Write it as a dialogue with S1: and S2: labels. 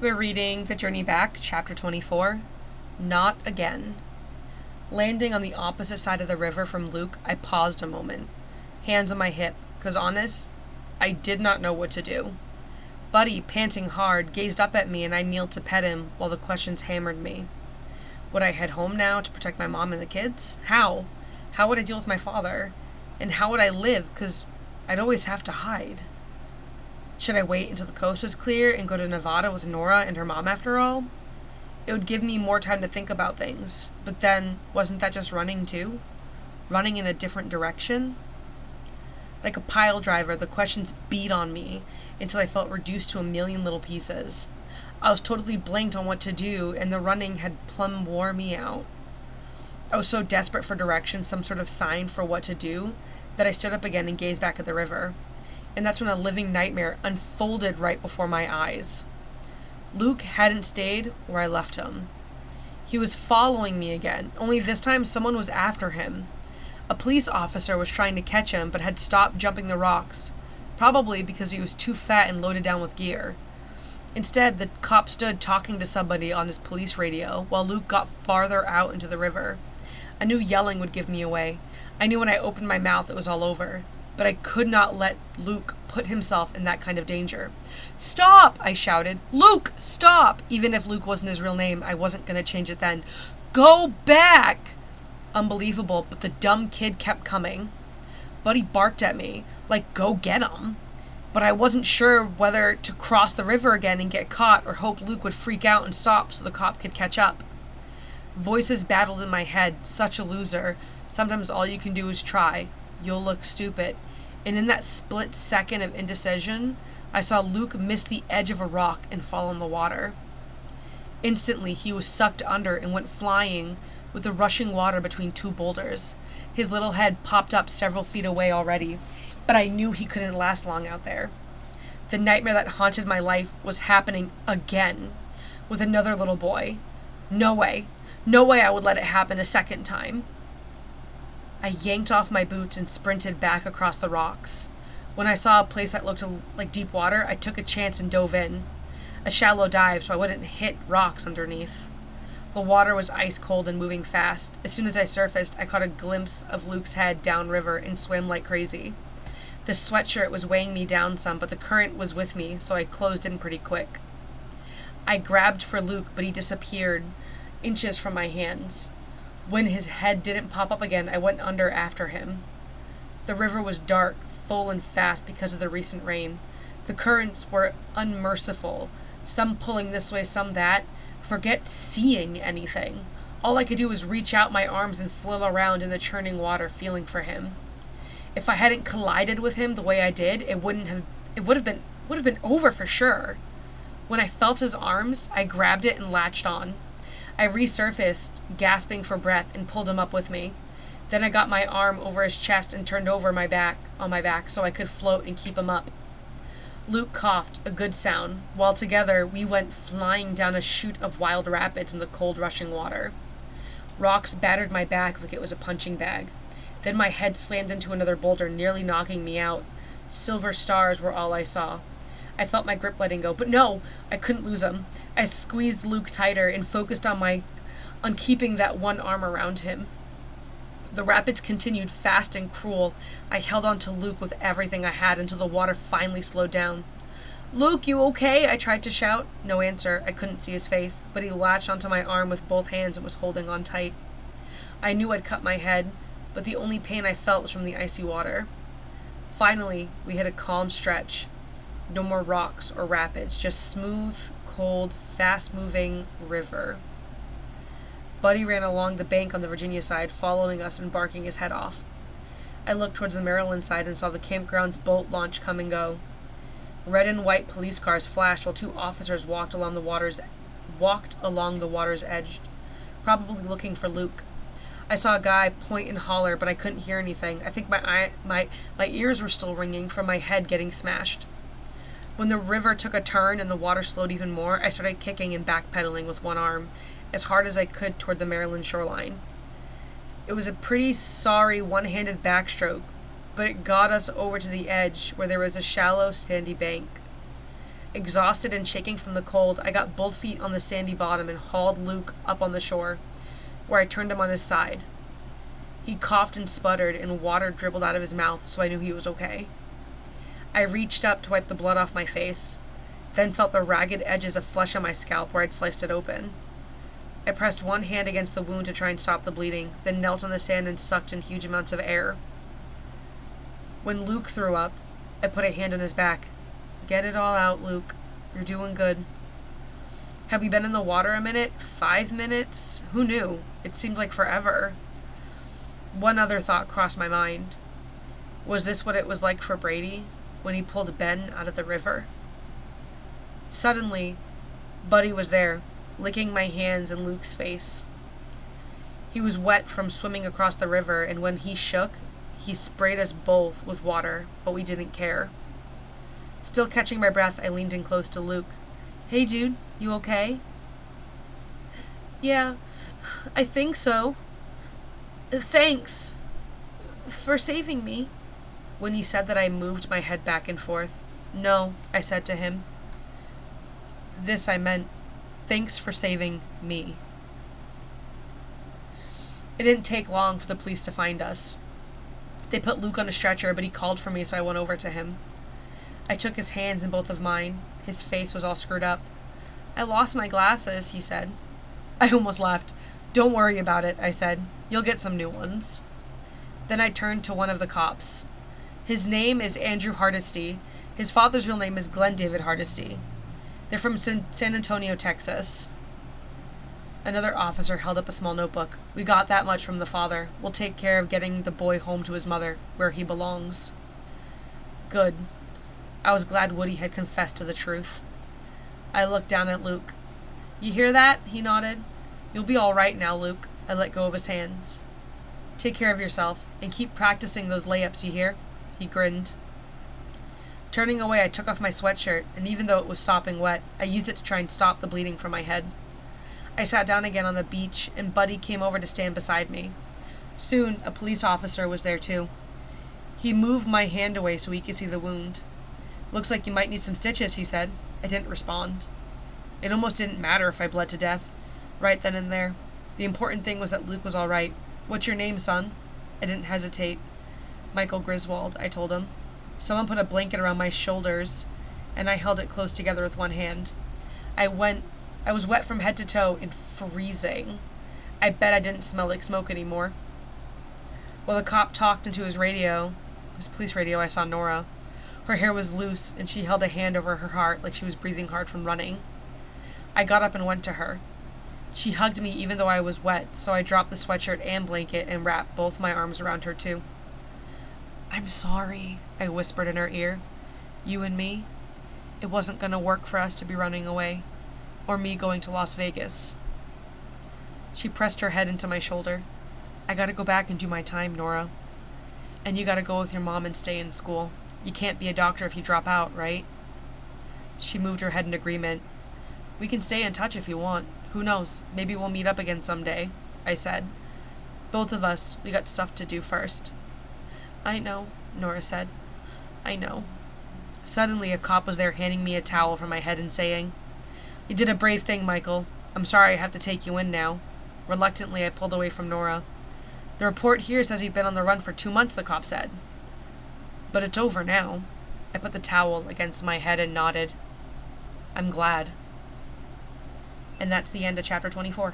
S1: We're reading The Journey Back, Chapter 24, Not Again. Landing on the opposite side of the river from Luke, I paused a moment, hands on my hip, 'cause honest, I did not know what to do. Buddy, panting hard, gazed up at me and I kneeled to pet him while the questions hammered me. Would I head home now to protect my mom and the kids? How? How would I deal with my father? And how would I live? 'Cause I'd always have to hide. Should I wait until the coast was clear and go to Nevada with Nora and her mom after all? It would give me more time to think about things. But then, wasn't that just running too? Running in a different direction? Like a pile driver, the questions beat on me until I felt reduced to a million little pieces. I was totally blanked on what to do, and the running had plumb wore me out. I was so desperate for direction, some sort of sign for what to do, that I stood up again and gazed back at the river. And that's when a living nightmare unfolded right before my eyes. Luke hadn't stayed where I left him. He was following me again, only this time someone was after him. A police officer was trying to catch him, but had stopped jumping the rocks, probably because he was too fat and loaded down with gear. Instead, the cop stood talking to somebody on his police radio, while Luke got farther out into the river. I knew yelling would give me away. I knew when I opened my mouth it was all over. But I could not let Luke put himself in that kind of danger. "Stop!" I shouted. "Luke, stop!" Even if Luke wasn't his real name, I wasn't going to change it then. "Go back!" Unbelievable, but the dumb kid kept coming. Buddy barked at me, like, go get him. But I wasn't sure whether to cross the river again and get caught or hope Luke would freak out and stop so the cop could catch up. Voices battled in my head, such a loser. Sometimes all you can do is try. You'll look stupid. And in that split second of indecision, I saw Luke miss the edge of a rock and fall in the water. Instantly, he was sucked under and went flying with the rushing water between two boulders. His little head popped up several feet away already, but I knew he couldn't last long out there. The nightmare that haunted my life was happening again, with another little boy. No way. No way I would let it happen a second time. I yanked off my boots and sprinted back across the rocks. When I saw a place that looked like deep water, I took a chance and dove in. A shallow dive so I wouldn't hit rocks underneath. The water was ice cold and moving fast. As soon as I surfaced, I caught a glimpse of Luke's head downriver and swam like crazy. The sweatshirt was weighing me down some, but the current was with me, so I closed in pretty quick. I grabbed for Luke, but he disappeared inches from my hands. When his head didn't pop up again, I went under after him. The river was dark, full and fast because of the recent rain. The currents were unmerciful, some pulling this way, some that. Forget seeing anything. All I could do was reach out my arms and flail around in the churning water, feeling for him. If I hadn't collided with him the way I did, it would have been over for sure. When I felt his arms, I grabbed it and latched on. I resurfaced, gasping for breath, and pulled him up with me. Then I got my arm over his chest and turned over on my back so I could float and keep him up. Luke coughed, a good sound, while together we went flying down a chute of wild rapids in the cold rushing water. Rocks battered my back like it was a punching bag. Then my head slammed into another boulder, nearly knocking me out. Silver stars were all I saw. I felt my grip letting go, but no, I couldn't lose him. I squeezed Luke tighter and focused on keeping that one arm around him. The rapids continued fast and cruel. I held on to Luke with everything I had until the water finally slowed down. "Luke, you okay?" I tried to shout. No answer. I couldn't see his face, but he latched onto my arm with both hands and was holding on tight. I knew I'd cut my head, but the only pain I felt was from the icy water. Finally, we hit a calm stretch. No more rocks or rapids, just smooth, cold, fast-moving river. Buddy ran along the bank on the Virginia side, following us and barking his head off. I looked towards the Maryland side and saw the campground's boat launch come and go. Red and white police cars flashed while two officers walked along the water's edge, probably looking for Luke. I saw a guy point and holler, but I couldn't hear anything. I think my ears were still ringing from my head getting smashed. When the river took a turn and the water slowed even more, I started kicking and backpedaling with one arm, as hard as I could toward the Maryland shoreline. It was a pretty sorry one-handed backstroke, but it got us over to the edge where there was a shallow, sandy bank. Exhausted and shaking from the cold, I got both feet on the sandy bottom and hauled Luke up on the shore, where I turned him on his side. He coughed and sputtered, and water dribbled out of his mouth, so I knew he was okay. I reached up to wipe the blood off my face, then felt the ragged edges of flesh on my scalp where I'd sliced it open. I pressed one hand against the wound to try and stop the bleeding, then knelt on the sand and sucked in huge amounts of air. When Luke threw up, I put a hand on his back. "Get it all out, Luke. You're doing good." Had we been in the water a minute? 5 minutes? Who knew? It seemed like forever. One other thought crossed my mind. Was this what it was like for Brady when he pulled Ben out of the river? Suddenly, Buddy was there, licking my hands and Luke's face. He was wet from swimming across the river, and when he shook, he sprayed us both with water, but we didn't care. Still catching my breath, I leaned in close to Luke. "Hey, dude, you okay?" "Yeah, I think so. Thanks for saving me." When he said that, I moved my head back and forth. "No," I said to him. This I meant. Thanks for saving me. It didn't take long for the police to find us. They put Luke on a stretcher, but he called for me, so I went over to him. I took his hands in both of mine. His face was all screwed up. "I lost my glasses," he said. I almost laughed. "Don't worry about it," I said. "You'll get some new ones." Then I turned to one of the cops. His name is Andrew Hardesty. His father's real name is Glenn David Hardesty. They're from San Antonio, Texas. Another officer held up a small notebook. "We got that much from the father. We'll take care of getting the boy home to his mother, where he belongs." Good. I was glad Woody had confessed to the truth. I looked down at Luke. "You hear that?" he nodded. "You'll be all right now, Luke." I let go of his hands. "Take care of yourself, and keep practicing those layups, you hear?" He grinned. Turning away, I took off my sweatshirt, and even though it was sopping wet, I used it to try and stop the bleeding from my head. I sat down again on the beach, and Buddy came over to stand beside me. Soon, a police officer was there too. He moved my hand away so he could see the wound. "Looks like you might need some stitches," he said. I didn't respond. It almost didn't matter if I bled to death, right then and there. The important thing was that Luke was all right. "What's your name, son?" I didn't hesitate. "Michael Griswold," I told him. Someone put a blanket around my shoulders, and I held it close together with one hand. I was wet from head to toe and freezing. I bet I didn't smell like smoke anymore. While the cop talked into his police radio, I saw Nora. Her hair was loose, and she held a hand over her heart like she was breathing hard from running. I got up and went to her. She hugged me even though I was wet, so I dropped the sweatshirt and blanket and wrapped both my arms around her too. "I'm sorry," I whispered in her ear. "You and me, it wasn't going to work for us to be running away, or me going to Las Vegas." She pressed her head into my shoulder. "I gotta go back and do my time, Nora. And you gotta go with your mom and stay in school. You can't be a doctor if you drop out, right?" She moved her head in agreement. "We can stay in touch if you want. Who knows? Maybe we'll meet up again someday," I said. "Both of us, we got stuff to do first." "I know," Nora said. "I know." Suddenly, a cop was there handing me a towel from my head and saying, "You did a brave thing, Michael. I'm sorry I have to take you in now." Reluctantly, I pulled away from Nora. "The report here says you've been on the run for 2 months," the cop said. "But it's over now." I put the towel against my head and nodded. "I'm glad." And that's the end of chapter 24.